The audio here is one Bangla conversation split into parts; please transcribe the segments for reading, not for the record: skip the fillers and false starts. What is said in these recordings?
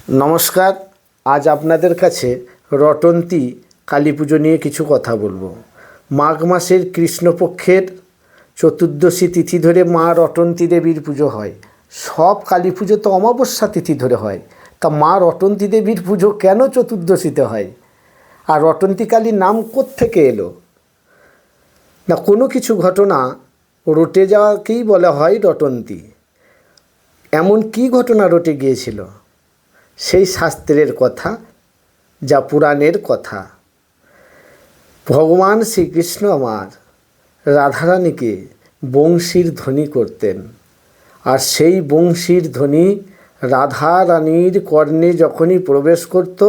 নমস্কার। আজ আপনাদের কাছে রটন্তী কালী পুজো নিয়ে কিছু কথা বলবো। মাঘ মাসের কৃষ্ণপক্ষের চতুর্দশী তিথি ধরে মা রটন্তী দেবীর পুজো হয়। সব কালী পুজো তো অমাবস্যা তিথি ধরে হয়, তা মা রটন্তী দেবীর পুজো কেন চতুর্দশীতে হয়? আর রটন্তী কালীর নাম কোত্থেকে এলো? না, কোনো কিছু ঘটনা রটে যাওয়াকেই বলা হয় রটন্তী। এমন কি ঘটনা রটে গিয়েছিল? সেই শাস্ত্রের কথা, যা পুরাণের কথা। ভগবান শ্রীকৃষ্ণ আমার রাধারানীকে বংশীর ধ্বনি করতেন, আর সেই বংশীর ধ্বনি রাধারানীর কর্ণে যখনই প্রবেশ করত,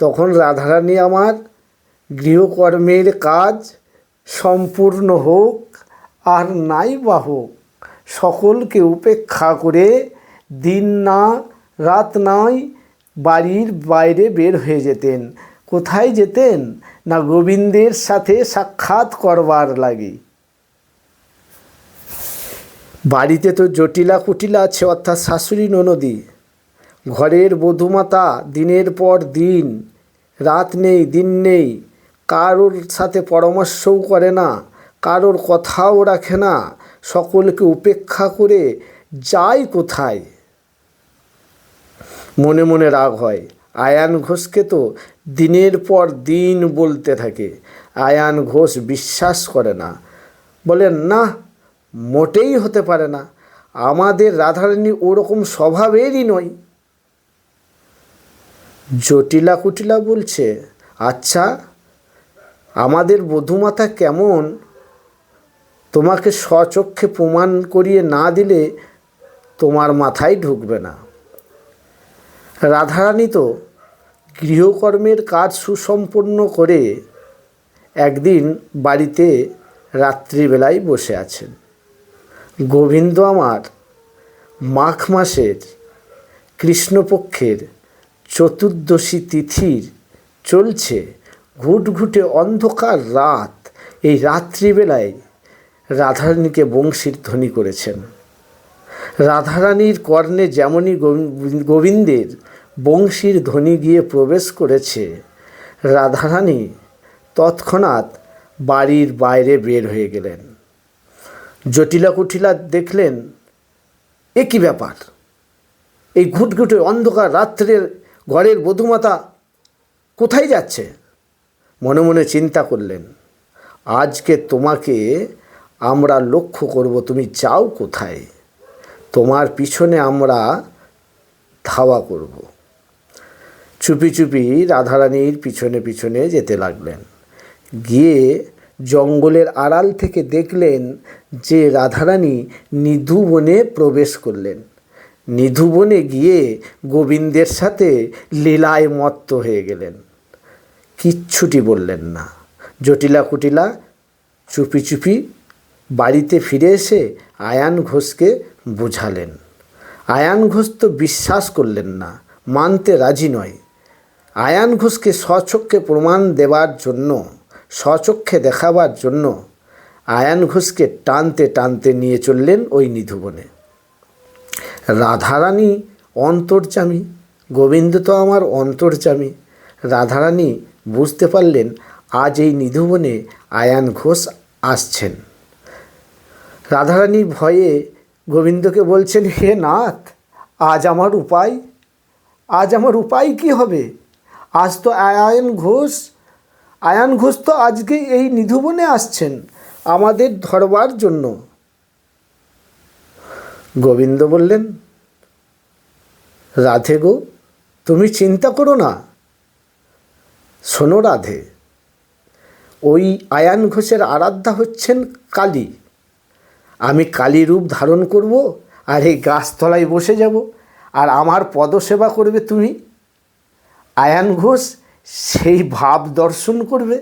তখন রাধারানী আমার গৃহকর্মের কাজ সম্পূর্ণ হোক আর নাই বা হোক, সকলকে উপেক্ষা করে দিন না রাত নয় বাড়ির বাইরে বের হয়ে যেতেন। কোথায় যেতেন? না, গোবিন্দের সাথে সাক্ষাৎ করবার লাগে। বাড়িতে তো জটিলা কুটিলা আছে, অর্থাৎ শাশুড়ি ননদি। ঘরের বধূমাতা দিনের পর দিন, রাত নেই দিন নেই, কারোর সাথে পরামর্শও করে না, কারোর কথাও রাখে না, সকলকে উপেক্ষা করে যায় কোথায়? মনে মনে রাগ হয়। আয়ান ঘোষকে তো দিনের পর দিন বলতে থাকে। আয়ান ঘোষ বিশ্বাস করে না, বলেন না, মোটেই হতে পারে না, আমাদের রাধারানী ওরকম স্বভাবেরই নয়। জটিলা কুটিলা বলছে, আচ্ছা, আমাদের বধূমাতা কেমন তোমাকে স্বচক্ষে প্রমাণ করিয়ে না দিলে তোমার মাথায় ঢুকবে না। রাধারানী তো গৃহকর্মের কাজ সুসম্পন্ন করে একদিন বাড়িতে রাত্রিবেলায় বসে আছেন। গোবিন্দ আমার মাঘ মাসের কৃষ্ণপক্ষের চতুর্দশী তিথির চলছে ঘুটঘুটে অন্ধকার রাত, এই রাত্রিবেলায় রাধারানীকে বংশীর ধ্বনি করেছেন। রাধারানীর কর্ণে যেমনই গোবিন্দের বংশীর ধ্বনি গিয়ে প্রবেশ করেছে, রাধারানী তৎক্ষণাৎ বাড়ির বাইরে বের হয়ে গেলেন। জটিলা কুটিলা দেখলেন, এ কী ব্যাপার? এই ঘুটঘুটে অন্ধকার রাত্রের ঘরের বধূমাতা কোথায় যাচ্ছে? মনে মনে চিন্তা করলেন, আজকে তোমাকে আমরা লক্ষ্য করব, তুমি যাও কোথায়, তোমার পিছনে আমরা ধাওয়া করব। চুপি চুপি রাধারানীর পিছনে পিছনে যেতে লাগলেন। গিয়ে জঙ্গলের আড়াল থেকে দেখলেন যে রাধারানী নিধুবনে প্রবেশ করলেন। নিধুবনে গিয়ে গোবিন্দের সাথে লীলায় মত্ত হয়ে গেলেন। কিচ্ছুটি বললেন না। জটিলা কুটিলা চুপি চুপি বাড়িতে ফিরে এসে আয়ান ঘোষকে বোঝালেন। আয়ান ঘোষ তো বিশ্বাস করলেন না, মানতে রাজি নয়। আয়ান ঘোষকে স্বচক্ষে প্রমাণ দেওয়ার জন্য, স্বচক্ষে দেখাবার জন্য আয়ান ঘোষকে টানতে টানতে নিয়ে চললেন ওই নিধুবনে। রাধারানী অন্তর্যামী, গোবিন্দ তো আমার অন্তর্যামী। রাধারানী বুঝতে পারলেন আজ এই নিধুবনে আয়ান ঘোষ আসছেন। রাধারানী ভয়ে গোবিন্দকে বলছেন, হে নাথ, আজ আমার উপায়, আজ আমার উপায় কী হবে? আজ তো আয়ান ঘোষ তো আজকে এই নিধুবনে আসছেন আমাদের ধরবার জন্য। গোবিন্দ বললেন, রাধে গো, তুমি চিন্তা করো না। শোনো রাধে, ওই আয়ান ঘোষের আরাধ্যা হচ্ছেন কালী। আমি কালী রূপ ধারণ করব, আর এই গাছতলায় বসে যাব, আর আমার পদসেবা করবে তুমি। আয়ান ঘোষ সেই ভাব দর্শন করবে,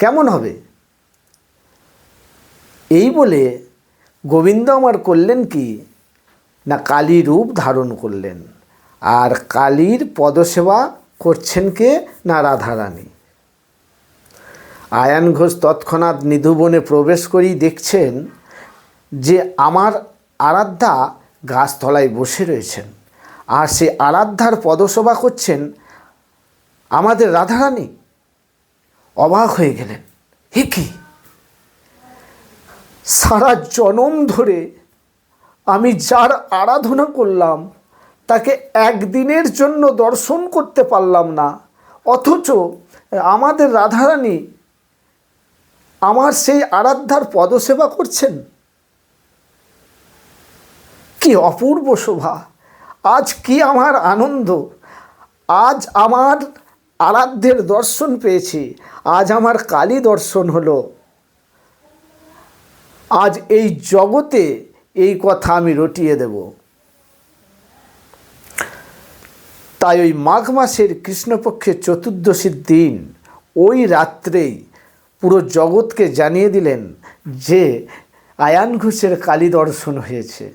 কেমন হবে? এই বলে গোবিন্দ আমার করলেন কি না, কালী রূপ ধারণ করলেন। আর কালীর পদসেবা করছেন কে না, রাধারানী। আয়ান ঘোষ তৎক্ষণাৎ নিধুবনে প্রবেশ করেই দেখছেন যে আমার আরাধ্যা গাছতলায় বসে রয়েছেন, আর সে আরাধ্যার পদসেবা করছেন আমাদের রাধারানী। অবাক হয়ে গেলেন, এ কি, সারা জনম ধরে আমি যার আরাধনা করলাম তাকে একদিনের জন্য দর্শন করতে পারলাম না, অথচ আমাদের রাধারানী আমার সেই আরাধ্যার পদসেবা করছেন। কি অপূর্ব শোভা, আজ কি আমার আনন্দ, আজ আমার আরাধ্যের দর্শন পেয়েছি, আজ আমার কালী দর্শন হলো। আজ এই জগতে এই কথা আমি রটিয়ে দেব। তাই ওই মাঘ মাসের কৃষ্ণপক্ষের চতুর্দশীর দিন ওই রাত্রেই পুরো জগৎকে জানিয়ে দিলেন যে আয়ান ঘোষের কালী দর্শন হয়েছে।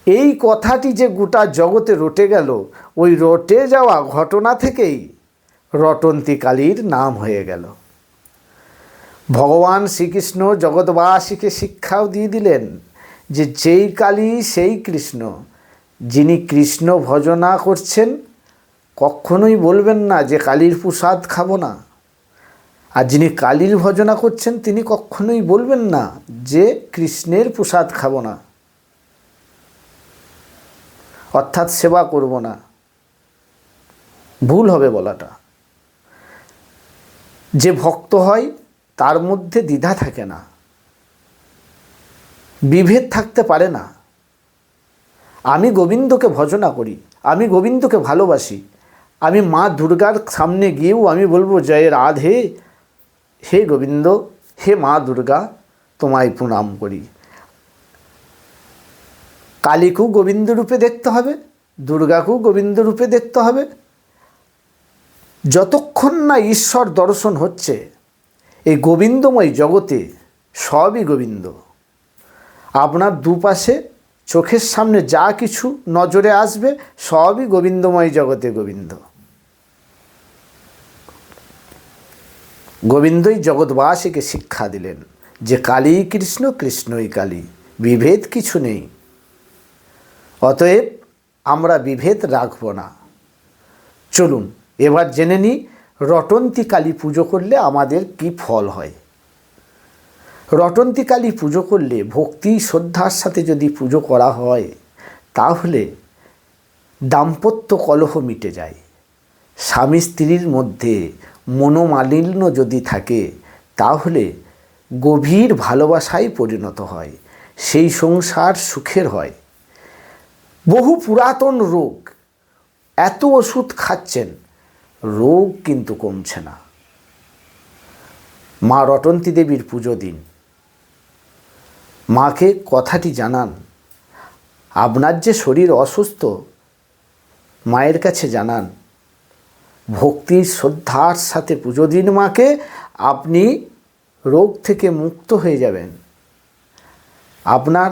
এই কথাটি যে গোটা জগতে রটে গেল, ওই রটে যাওয়া ঘটনা থেকেই রটন্তী কালীর নাম হয়ে গেল। ভগবান শ্রীকৃষ্ণ জগৎবাসীকে শিক্ষাও দিয়ে দিলেন যে যেই কালী সেই কৃষ্ণ। যিনি কৃষ্ণ ভজনা করছেন কখনোই বলবেন না যে কালীর প্রসাদ খাবো না, আর যিনি কালীর ভজনা করছেন তিনি কখনোই বলবেন না যে কৃষ্ণের প্রসাদ খাবো না, অর্থাৎ সেবা করব না। ভুল হবে বলাটা। যে ভক্ত হয় তার মধ্যে দ্বিধা থাকে না, বিভেদ থাকতে পারে না। আমি গোবিন্দকে ভজনা করি, আমি গোবিন্দকে ভালোবাসি, আমি মা দুর্গার সামনে গিয়েও আমি বলবো জয় রাধে, হে গোবিন্দ, হে মা দুর্গা, তোমায় প্রণাম করি। কালীকেও গোবিন্দ রূপে দেখতে হবে, দুর্গাকেও গোবিন্দ রূপে দেখতে হবে। যতক্ষণ না ঈশ্বর দর্শন হচ্ছে এই গোবিন্দময় জগতে সবই গোবিন্দ। আপনার দুপাশে চোখের সামনে যা কিছু নজরে আসবে সবই গোবিন্দময় জগতে গোবিন্দ। গোবিন্দই জগৎবাসীকে শিক্ষা দিলেন যে কালী কৃষ্ণ, কৃষ্ণই কালী, বিভেদ কিছু নেই। অতএব আমরা বিভেদ রাখব না। চলুন এবার জেনে নিই রটন্তী কালী পুজো করলে আমাদের কি ফল হয়। রটন্তী কালী পুজো করলে ভক্তি শ্রদ্ধার সাথে যদি পুজো করা হয় তাহলে দাম্পত্য কলহ মিটে যায়। স্বামী স্ত্রীর মধ্যে মনোমালিন্য যদি থাকে তাহলে গভীর ভালোবাসায় পরিণত হয়, সেই সংসার সুখের হয়। বহু পুরাতন রোগ, এত ওষুধ খাচ্ছেন, রোগ কিন্তু কমছে না। মা রটন্তী দেবীর পুজো দিন, মাকে কথাটি জানান। আপনার যে শরীর অসুস্থ মায়ের কাছে জানান, ভক্তি শ্রদ্ধার সাথে পুজো দিন মাকে, আপনি রোগ থেকে মুক্ত হয়ে যাবেন। আপনার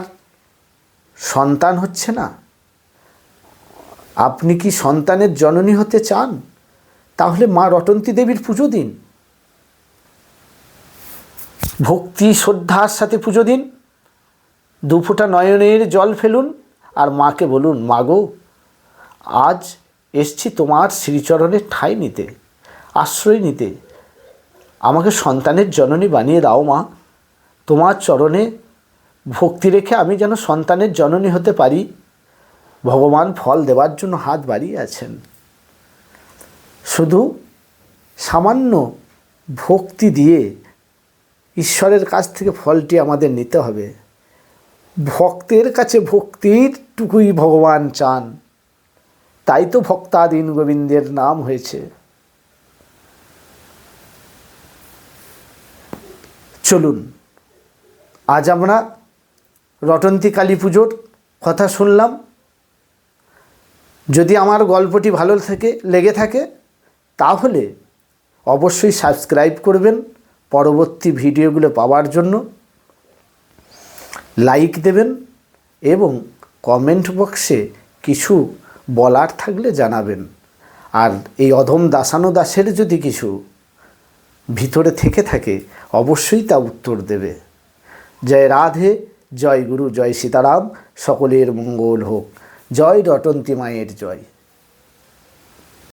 সন্তান হচ্ছে না, আপনি কি সন্তানের জননী হতে চান? তাহলে মা রটন্তী দেবীর পুজো দিন, ভক্তি শ্রদ্ধার সাথে পুজো দিন। দুফোঁটা নয়নের জল ফেলুন আর মাকে বলুন, মাগো আজ এসছি তোমার শ্রীচরণে ঠাঁই নিতে, আশ্রয় নিতে। আমাকে সন্তানের জননী বানিয়ে দাও মা। তোমার চরণে ভক্তি রেখে আমি যেন সন্তানের জননী হতে পারি। ভগবান ফল দেওয়ার জন্য হাত বাড়িয়ে আছেন। শুধু সামান্য ভক্তি দিয়ে ঈশ্বরের কাছ থেকে ফলটি আমাদের নিতে হবে। ভক্তের কাছে ভক্তির টুকুই ভগবান চান, তাই তো ভক্তাধীন গোবিন্দের নাম হয়েছে। চলুন আজ আমরা রটন্তী কালী পুজোর কথা শুনলাম। যদি আমার গল্পটি ভালো লেগে থাকে তাহলে অবশ্যই সাবস্ক্রাইব করবেন পরবর্তী ভিডিওগুলো পাওয়ার জন্য, লাইক দেবেন এবং কমেন্ট বক্সে কিছু বলার থাকলে জানাবেন। আর এই অধম দাসানুদাসের যদি কিছু ভিতরে থেকে থাকে অবশ্যই তা উত্তর দেবে। জয় রাধে, জয় গুরু, জয় সীতারাম, সকলের মঙ্গল হোক। জয় রটন্তী মায়ের জয়।